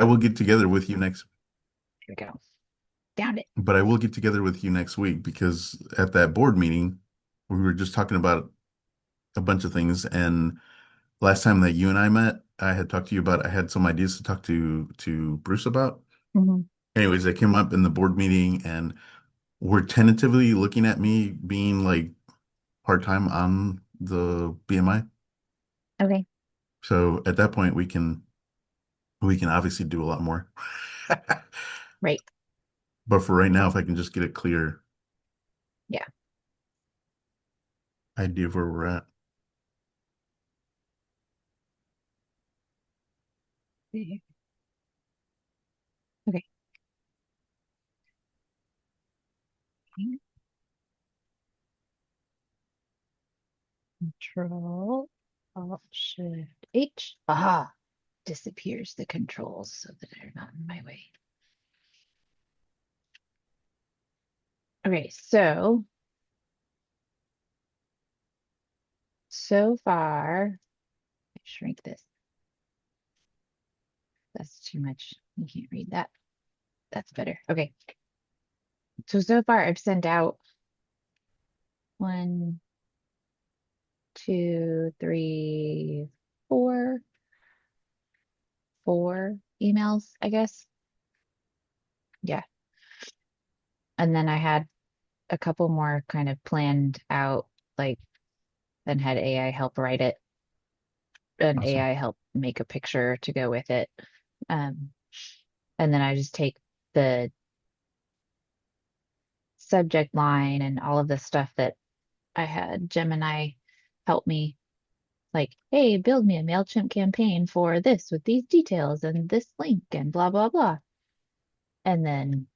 I will get together with you next, Here we go. Found it. but I will get together with you next week because at that board meeting, we were just talking about a bunch of things. And last time that you and I met, I had talked to you about, I had some ideas to talk to Bruce about. Mhm. Anyways, that came up in the board meeting and we're tentatively looking at me being like part-time on the BMI. Okay. So at that point we can obviously do a lot more. Right. But for right now, if I can just get a clear Yeah. idea of where we're at. Okay. Control Alt Shift H. Aha. Disappears the controls so that they're not in my way. Okay, so far, shrink this. That's too much. You can't read that. That's better. Okay. So far I've sent out one, two, three, four emails, I guess. Yeah. And then I had a couple more kind of planned out, like, and had AI help write it and Awesome. AI help make a picture to go with it. Um, and then I just take the subject line and all of the stuff that I had Gemini help me, like, hey, build me a MailChimp campaign for this with these details and this link and blah, blah, blah. And then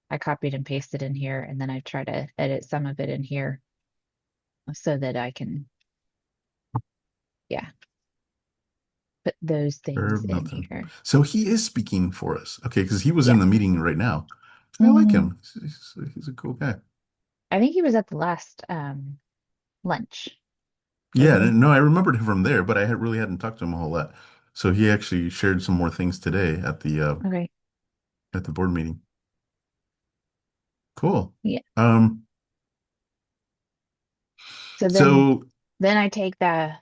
I copied and pasted in here, and then I try to edit some of it in here so that I can, yeah, put those things Herb in Milton. here. So he is speaking for us. Okay, because he was Yeah. in the meeting right now. I like Mm, him. He's a cool guy. I think he was at the last lunch, Yeah, wasn't he? no, I remembered him from there, but I had really hadn't talked to him a whole lot. So he actually shared some more things today Okay. at the board meeting. Cool. Yeah. Um, So so then I take the,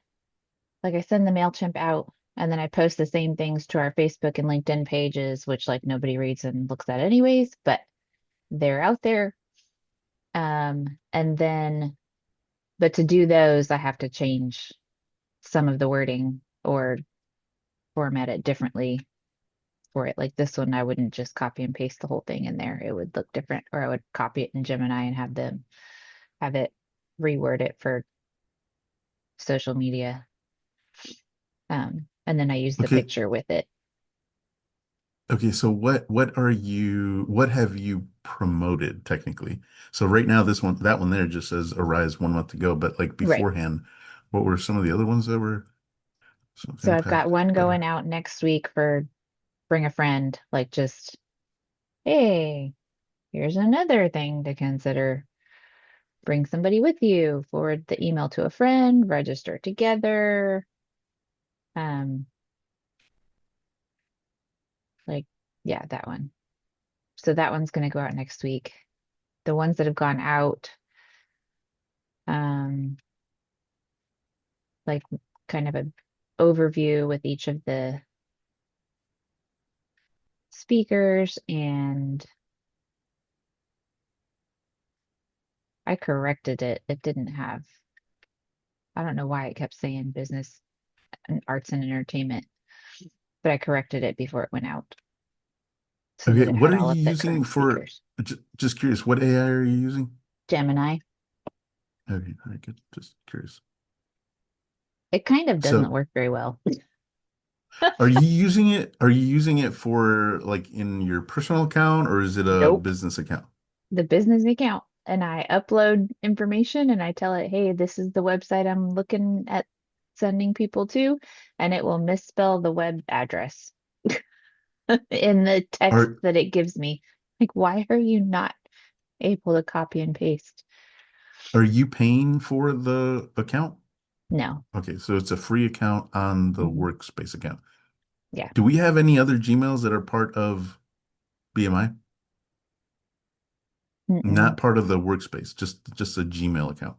like, I send the MailChimp out and then I post the same things to our Facebook and LinkedIn pages, which like nobody reads and looks at anyways, but they're out there. And then, but to do those, I have to change some of the wording or format it differently for it. Like this one, I wouldn't just copy and paste the whole thing in there. It would look different, or I would copy it in Gemini and have it reword it for social media. And then I use the okay, picture with it. okay, so what have you promoted technically? So right now that one there just says Arise 1 month to go, but like Right. beforehand, what were some of the other ones that were some So I've got impact one better? going out next week for bring a friend, like just, hey, here's another thing to consider. Bring somebody with you, forward the email to a friend, register together. Um, like, yeah, that one. So that one's going to go out next week. The ones that have gone out, um, like kind of a overview with each of the speakers, and I corrected it. It didn't have, I don't know why it kept saying business and arts and entertainment, but I corrected it before it went out so Okay, that it what had are all you of the using current for, speakers. just curious, what AI are you using? Gemini, Okay, all right, good. Just curious. it kind of doesn't So work very well. are you using it for like in your personal account or is it a Nope. business account? The business account. And I upload information and I tell it, hey, this is the website I'm looking at sending people to, and it will misspell the web address in the text Are that it gives me. Like, why are you not able to copy and paste? are you paying for the account? No. Okay, so it's a free account on the Mhm. workspace account. Yeah. Do we have any other Gmails that are part of BMI? Mm-mm. Not part of the workspace, just a Gmail account.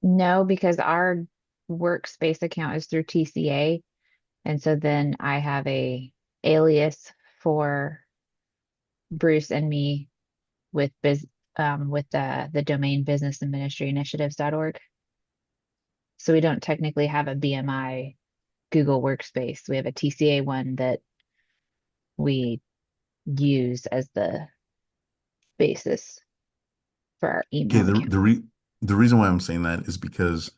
No, because our workspace account is through TCA. And so then I have a alias for Bruce and me with with the domain businessadministryinitiatives.org. So we don't technically have a BMI Google Workspace. We have a TCA one that we use as the basis for our Okay, email account. the reason why I'm saying that is because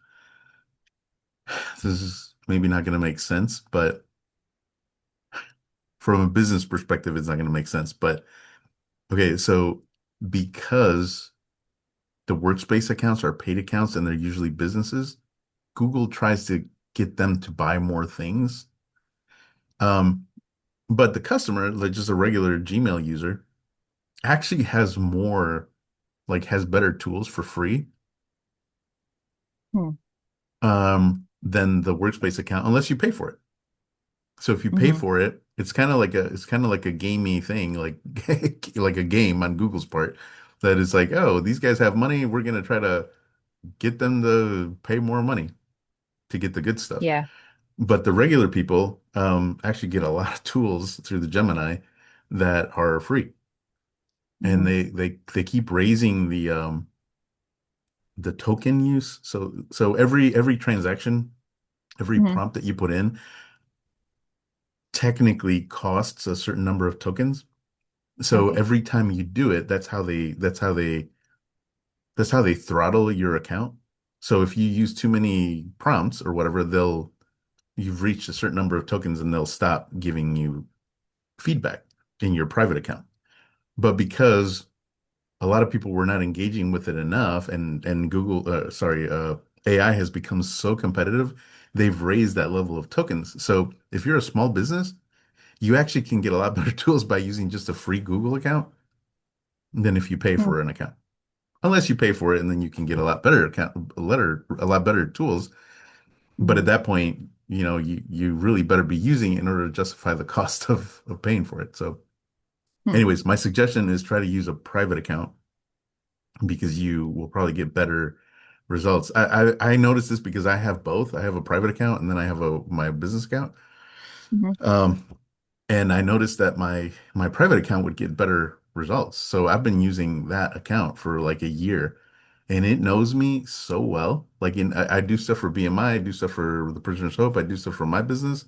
this is maybe not going to make sense, but from a business perspective, it's not going to make sense. But okay, so because the workspace accounts are paid accounts and they're usually businesses, Google tries to get them to buy more things. Um, but the customer, like just a regular Gmail user, actually has more, like has better tools for free, Hmm. than the workspace account, unless you pay for it. So if you pay Hmm. for it, it's kind of like a gamey thing, like like a game on Google's part that is like, oh, these guys have money, we're gonna try to get them to pay more money to get the good stuff. Yeah. But the regular people actually get a lot of tools through the Gemini that are free, and Hmm. they keep raising the token use. So every transaction, every Hmm. prompt that you put in technically costs a certain number of tokens. So Okay. every time you do it, that's how they throttle your account. So if you use too many prompts or whatever, you've reached a certain number of tokens and they'll stop giving you feedback in your private account. But because a lot of people were not engaging with it enough, and Google, sorry, AI has become so competitive, they've raised that level of tokens. So if you're a small business, you actually can get a lot better tools by using just a free Google account than if you pay Hmm. for an account. Unless you pay for it, and then you can get a lot better tools. But Hmm. at that point, you really better be using it in order to justify the cost of paying for it. So, Hmm. anyways, my suggestion is try to use a private account because you will probably get better results. I noticed this because I have both. I have a private account and then I have a my business account. Hmm. Um, and I noticed that my private account would get better results. So I've been using that account for like a year, and it knows me so well. Like I do stuff for BMI, I do stuff for the Prisoner's Hope, I do stuff for my business,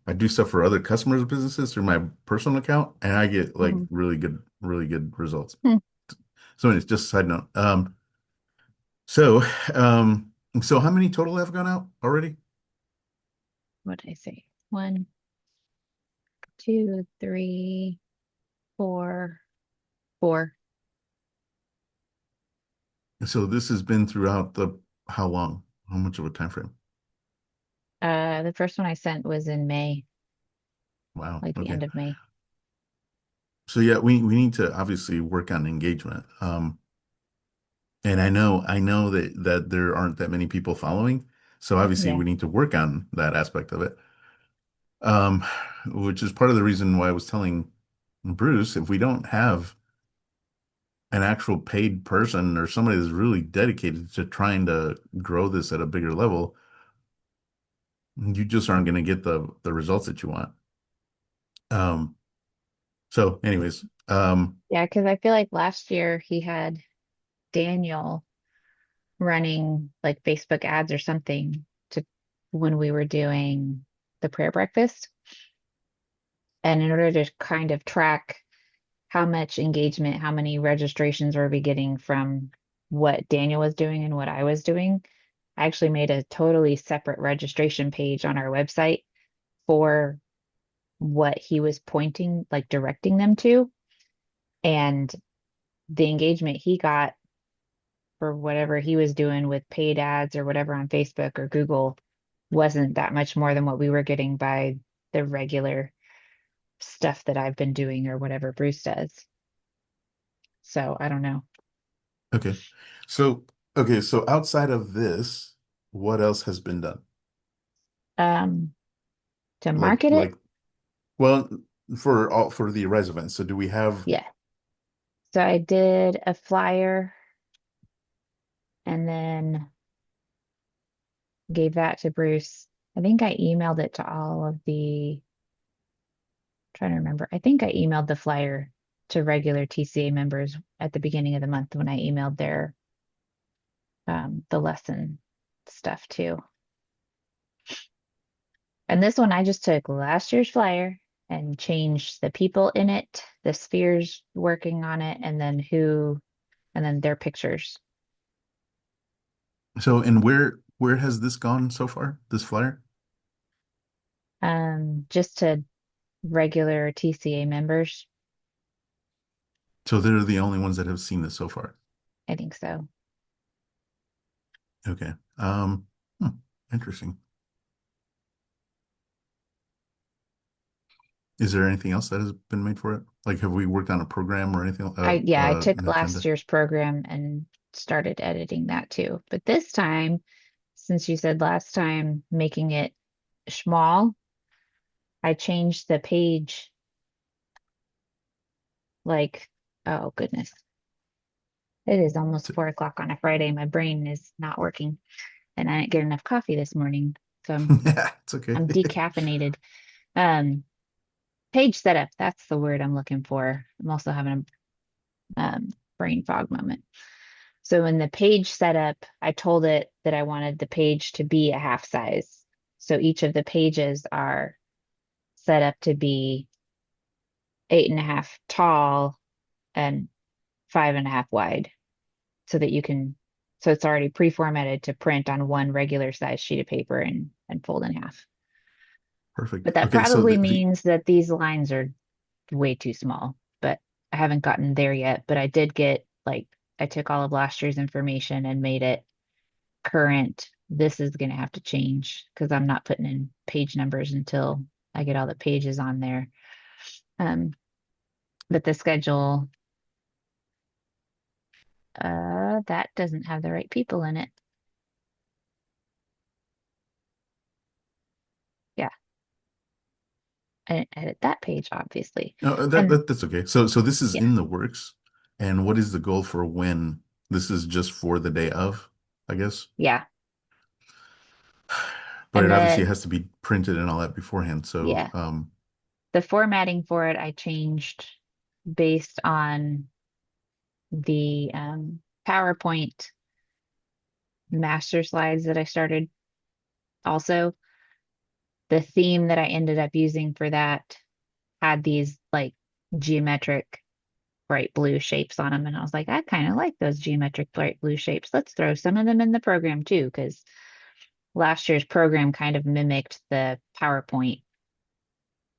I do stuff for other customers' businesses through my personal account, and I get like Hmm. really good results. Hmm. So anyways, just a side note. So, um, so how many total have gone out already? What did I say? One, two, three, four, four. So this has been throughout how long? How much of a time frame? The first one I sent was in May, Wow. like the Okay. end of May. So yeah, we need to obviously work on engagement. And I know that there aren't that many people following. So obviously Yeah. we need to work on that aspect of it. Um, which is part of the reason why I was telling Bruce, if we don't have an actual paid person or somebody that's really dedicated to trying to grow this at a bigger level, you just aren't going to get the results that you want. Um, so anyways, Yeah, because I feel like last year he had Daniel running like Facebook ads or something to when we were doing the prayer breakfast. And in order to kind of track how much engagement, how many registrations were we getting from what Daniel was doing and what I was doing, I actually made a totally separate registration page on our website for what he was pointing, like directing them to. And the engagement he got for whatever he was doing with paid ads or whatever on Facebook or Google wasn't that much more than what we were getting by the regular stuff that I've been doing or whatever Bruce does. So I don't know. okay. So okay, so outside of this. What else has been done? Um, to Like market it, like well, for the Rise event. So do we have yeah. So I did a flyer and then gave that to Bruce. I think I emailed it to all of the, trying to remember. I think I emailed the flyer to regular TCA members at the beginning of the month when I emailed their the lesson stuff too. And this one I just took last year's flyer and changed the people in it, the spheres working on it, and then their pictures. so and where has this gone so far? This flyer? Just to regular TCA members. So they're the only ones that have seen this so far. I think so. Okay. Hmm, interesting. Is there anything else that has been made for it? Like, have we worked on a program or anything? Yeah, I took An last agenda? year's program and started editing that too. But this time, since you said last time making it small, I changed the page like, oh goodness. It is almost 4 o'clock on a Friday. My brain is not working and I didn't get enough coffee this morning. So Yeah, it's okay. I'm decaffeinated. Um, Page setup, that's the word I'm looking for. I'm also having a brain fog moment. So in the page setup, I told it that I wanted the page to be a half size. So each of the pages are set up to be 8.5 tall and 5.5 wide so that you can, so it's already pre-formatted to print on one regular size sheet of paper and fold in half. Perfect. But that Okay, so probably means that these lines are way too small, but I haven't gotten there yet. But I did get like, I took all of last year's information and made it current. This is going to have to change because I'm not putting in page numbers until I get all the pages on there. Um, but the schedule, that doesn't have the right people in it. Yeah, I didn't edit that page, obviously. no, And that's okay. So this is yeah, in the works. And what is the goal for when this is just for the day of, I guess? yeah. But And it obviously has to be printed and all that beforehand. So yeah, the formatting for it, I changed based on the PowerPoint master slides that I started. Also, the theme that I ended up using for that had these like geometric bright blue shapes on them. And I was like, I kind of like those geometric bright blue shapes. Let's throw some of them in the program too, because last year's program kind of mimicked the PowerPoint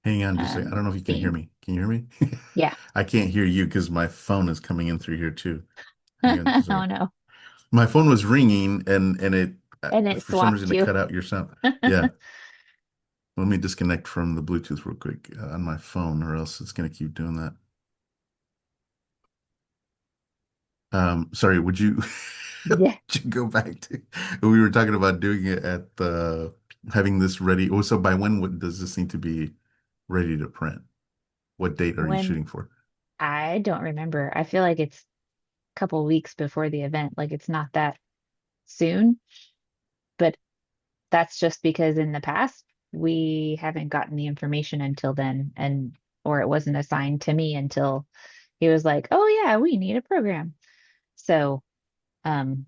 hang on just a second. I don't know if you can hear theme. me. Can you hear me? Yeah. I can't hear you because my phone is coming in through here too. Hang on just a Oh second. no. My phone was ringing and it And it for some reason swapped it you. cut out your sound. Yeah. Let me disconnect from the Bluetooth real quick on my phone, or else it's going to keep doing that. Sorry, would you, would Yeah. you go back to we were talking about doing it at the having this ready? Oh, so by when does this need to be ready to print? What date are you When shooting for? I don't remember. I feel like it's a couple weeks before the event. Like it's not that soon, but that's just because in the past we haven't gotten the information until then and or it wasn't assigned to me until he was like, "Oh yeah, we need a program." So, um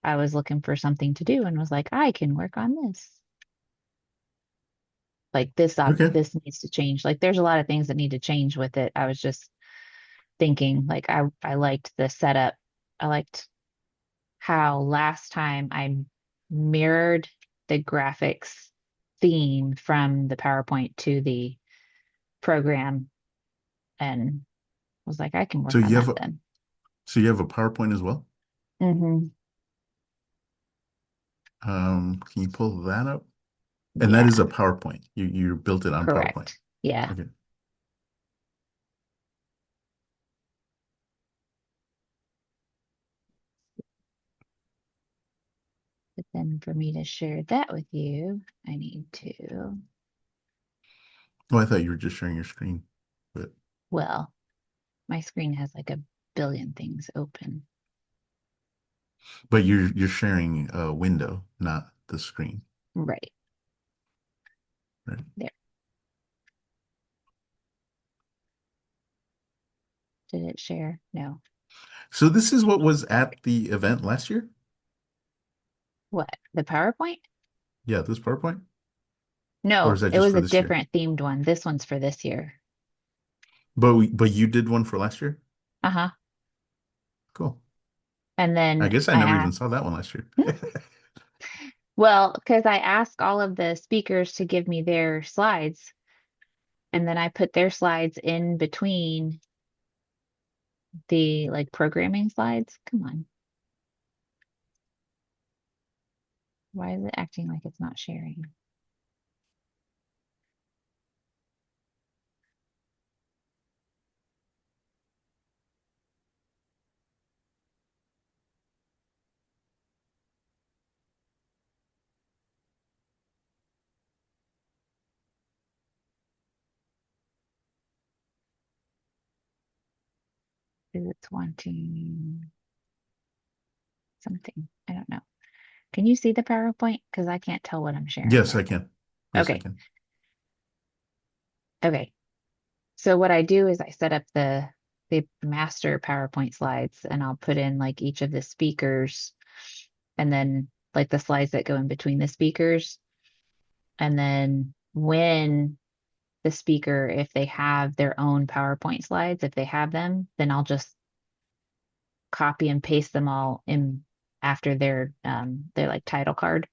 I was looking for something to do and was like, "I can work on this." Like Okay. this needs to change. Like there's a lot of things that need to change with it. I was just thinking like I liked the setup. I liked how last time I mirrored the graphics theme from the PowerPoint to the program and was like, I can So work on you have that a then. so you have a PowerPoint as well? Can you pull that up? And that is Yeah, a PowerPoint. You built it on PowerPoint. correct. Yeah. Okay. But then for me to share that with you, I need to, Oh, I thought you were just sharing your screen, but well, my screen has like a billion things open. you're sharing a window, not the screen, Right right? there. Did it share? No. So this is what was at the event last year? What? The PowerPoint? Yeah, this PowerPoint? Or is No, that it just was for a this year? different themed one. This one's for this year. But you did one for last year? Uh-huh. Cool. And I then guess I I never even asked, saw that one last year. well, because I asked all of the speakers to give me their slides, and then I put their slides in between the like programming slides. Come on. Why is it acting like it's not sharing? Because it's wanting something. I don't know. Can you see the PowerPoint? Because I can't tell what I'm sharing Yes, right I can. now. Yes, I Okay. can. Okay. So what I do is I set up the master PowerPoint slides and I'll put in like each of the speakers and then like the slides that go in between the speakers. And then when the speaker, if they have their own PowerPoint slides, if they have them, then I'll just copy and paste them all in after their like title card.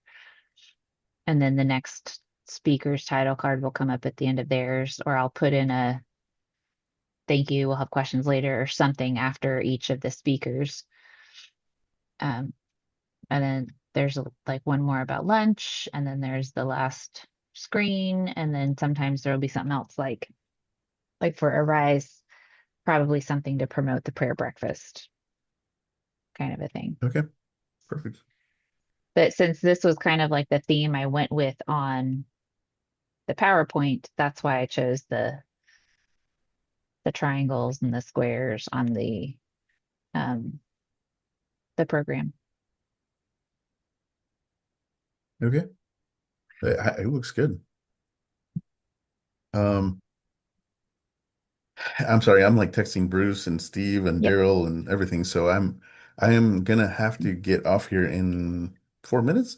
And then the next speaker's title card will come up at the end of theirs, or I'll put in a thank you, we'll have questions later or something after each of the speakers. Um, and then there's like one more about lunch, and then there's the last screen, and then sometimes there'll be something else like for Arise, probably something to promote the prayer breakfast kind of a thing. Okay, perfect. But since this was kind of like the theme I went with on the PowerPoint, that's why I chose the triangles and the squares on um the program. Okay. It looks good. Um, I'm sorry, I'm like texting Bruce and Steve and Yep. Daryl and everything, so I am gonna have to get off here in 4 minutes.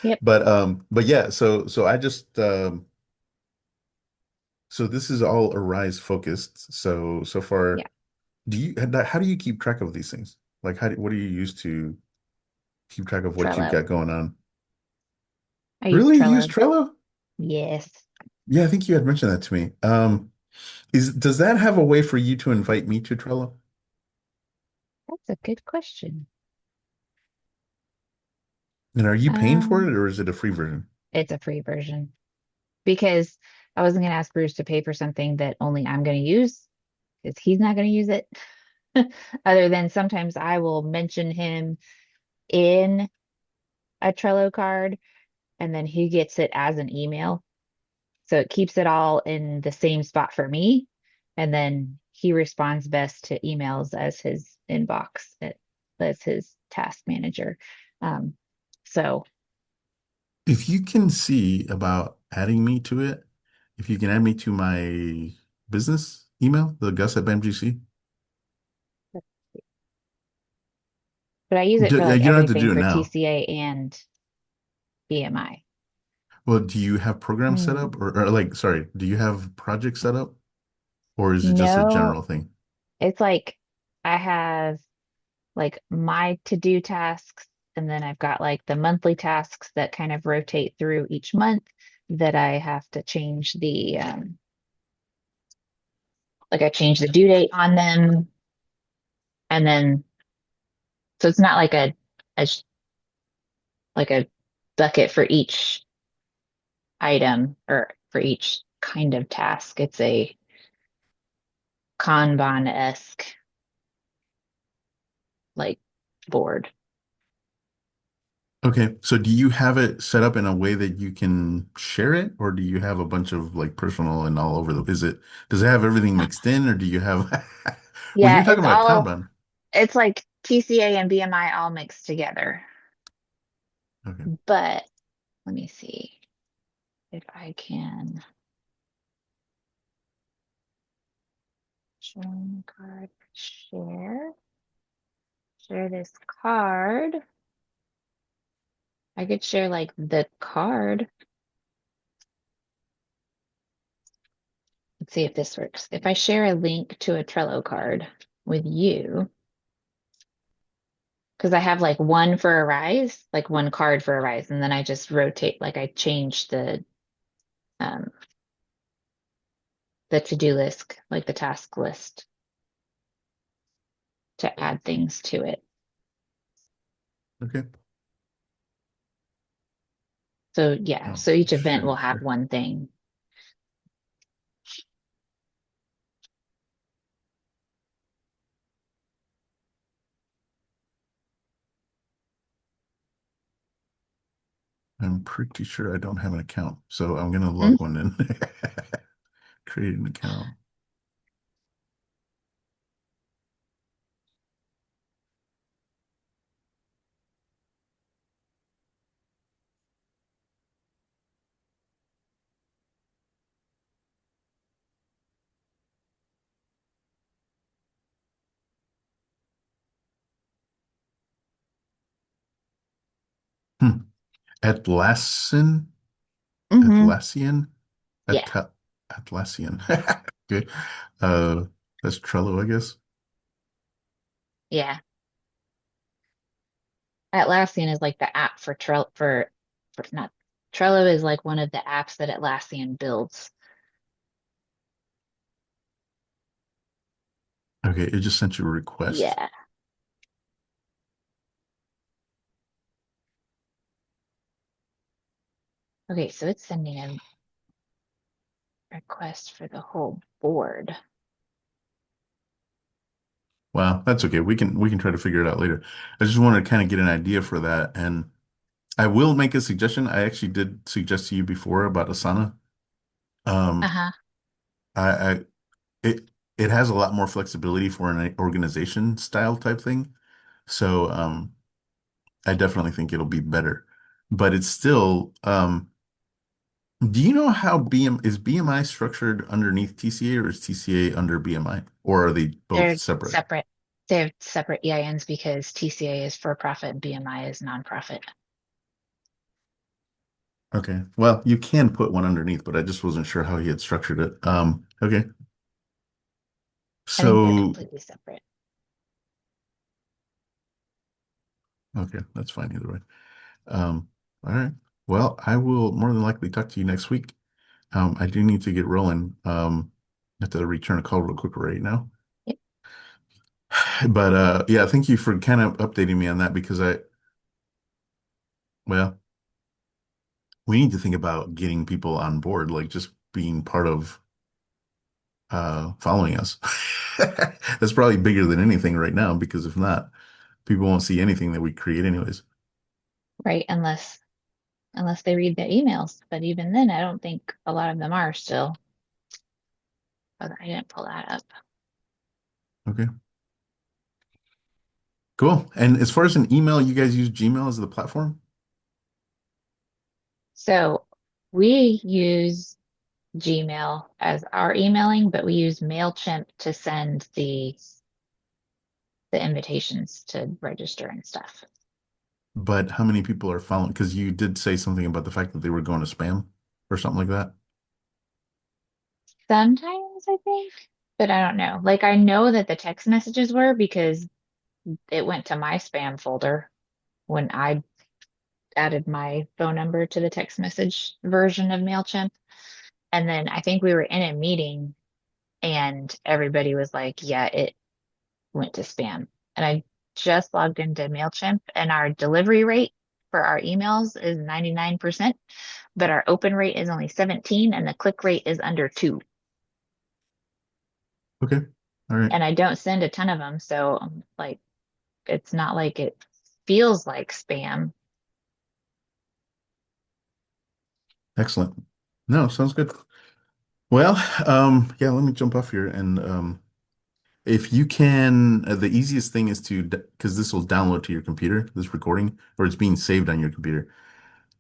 Yep. But yeah, so I just so this is all Arise focused. So Yeah. far, how do you keep track of these things? Like what do you use to keep track of what you've Trello. got going on? I use Really? You use Trello. Trello? Yes. Yeah, I think you had mentioned that to me. Does that have a way for you to invite me to Trello? That's a good question. And are you paying for Um, it or is it a free version? it's a free version because I wasn't going to ask Bruce to pay for something that only I'm going to use because he's not going to use it. Other than sometimes I will mention him in a Trello card and then he gets it as an email. So it keeps it all in the same spot for me. And then he responds best to emails as his inbox, as his task manager. Um, so If you can see about adding me to it, if you can add me to my business email, the Gus at BAMGC, but I use it for like you don't have to everything do it for now. TCA and BMI. Well, do you have programs set Hmm. up or like, sorry, do you have projects set up or is it just a No, general thing? it's like I have like my to-do tasks, and then I've got like the monthly tasks that kind of rotate through each month that I have to change like I change the due date on them, and then so it's not like a like a bucket for each item or for each kind of task. It's a Kanban-esque like board. Okay, so do you have it set up in a way that you can share it, or do you have a bunch of like personal and all over does it have everything mixed in, or do you have, when Yeah, you're talking about Kanban? it's like TCA and BMI all mixed together. Okay. But let me see if I can join card, share this card. I could share like the card. Let's see if this works. If I share a link to a Trello card with you, because I have like one for a rise, like one card for a rise, and then I just rotate, like I change um the to-do list, like the task list to add things to it. Okay. So yeah, Oh, so each event share will have here. one thing. I'm pretty sure I don't have an account, so I'm gonna Mm, log one in. Create an account. Hmm. Atlassian, hmm. Atlassian, Yeah, Atlassian. Okay. That's Trello, I guess. yeah. Atlassian is like the app for for not Trello is like one of the apps that Atlassian builds. Okay, it just sent you a request. Yeah. Okay, so it's sending a request for the whole board. Wow, that's okay. We can try to figure it out later. I just wanted to kind of get an idea for that. And I will make a suggestion. I actually did suggest to you before about Asana. Um, Uh-huh. I it it has a lot more flexibility for an organization style type thing. So I definitely think it'll be better. But it's still do you know how BMI structured underneath TCA, or is TCA under BMI, or are they both They're separate? separate. They have separate EINs because TCA is for profit and BMI is nonprofit. Okay. Well, you can put one underneath, but I just wasn't sure how he had structured it. Okay. I think they're So, completely separate. okay, that's fine either way. All right. Well, I will more than likely talk to you next week. I do need to get rolling. I have to return a call real quick right now. Yep. But yeah, thank you for kind of updating me on that because well, we need to think about getting people on board, like just being part of following us. That's probably bigger than anything right now because if not, people won't see anything that we create anyways. Right, unless they read the emails. But even then, I don't think a lot of them are still. Oh, I didn't pull that up. Okay, cool. And as far as an email, you guys use Gmail as the platform? So we use Gmail as our emailing, but we use MailChimp to send the invitations to register and stuff. But how many people are following? Because you did say something about the fact that they were going to spam or something like that. Sometimes I think, but I don't know. Like I know that the text messages were because it went to my spam folder when I added my phone number to the text message version of MailChimp. And then I think we were in a meeting and everybody was like, yeah, it went to spam. And I just logged into MailChimp and our delivery rate for our emails is 99%, but our open rate is only 17 and the click rate is under 2. Okay. All right. And I don't send a ton of them, so like it's not like it feels like spam, Excellent. No, sounds good. Well, yeah, let me jump off here and if you can, the easiest thing is to, because this will download to your computer, this recording, or it's being saved on your computer.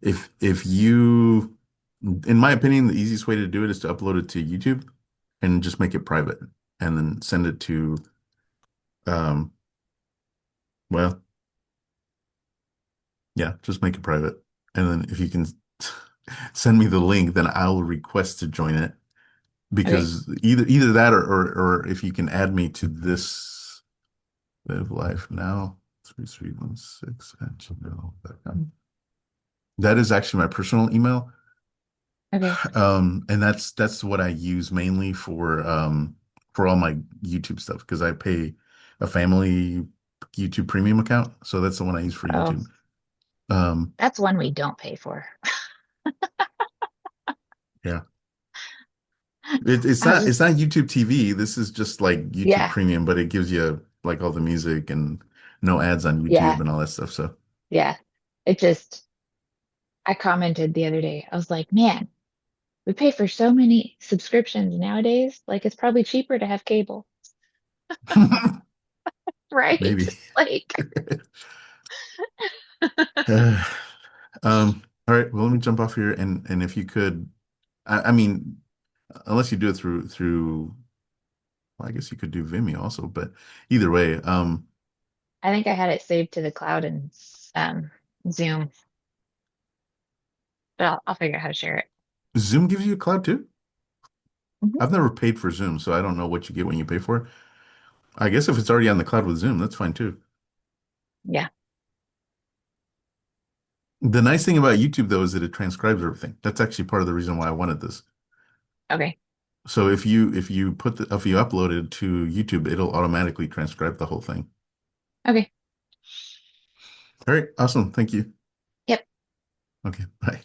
If you, in my opinion, the easiest way to do it is to upload it to YouTube and just make it private and then send it to, um, well, yeah, just make it private. And then if you can send me the link, then I'll request to join it Okay. because either that or if you can add me to this Live Life Now 3316@gmail.com. That is actually my personal email. Okay. And that's what I use mainly for all my YouTube stuff because I pay a family YouTube premium account. So that's the one I use for Oh, YouTube. Um, that's one we don't pay for. yeah. It's I was not just, it's not YouTube TV. This is just like YouTube yeah, Premium, but it gives you like all the music and no ads on YouTube yeah, and all that stuff. So yeah. It just, I commented the other day. I was like, man, we pay for so many subscriptions nowadays. Like, it's probably cheaper to have cable, right? maybe. Like, All right. Well, let me jump off here and if you could, I mean, unless you do it through, well, I guess you could do Vimeo also, but either way, I think I had it saved to the cloud and um, Zoom, but I'll figure out how to share it. Zoom gives you a cloud too. Mhm. I've never paid for Zoom, so I don't know what you get when you pay for it. I guess if it's already on the cloud with Zoom, that's fine too. Yeah. The nice thing about YouTube though is that it transcribes everything. That's actually part of the reason why I wanted this. Okay. So if you upload it to YouTube, it'll automatically transcribe the whole thing. Okay. All right, awesome. Thank you. Yep. Okay, bye.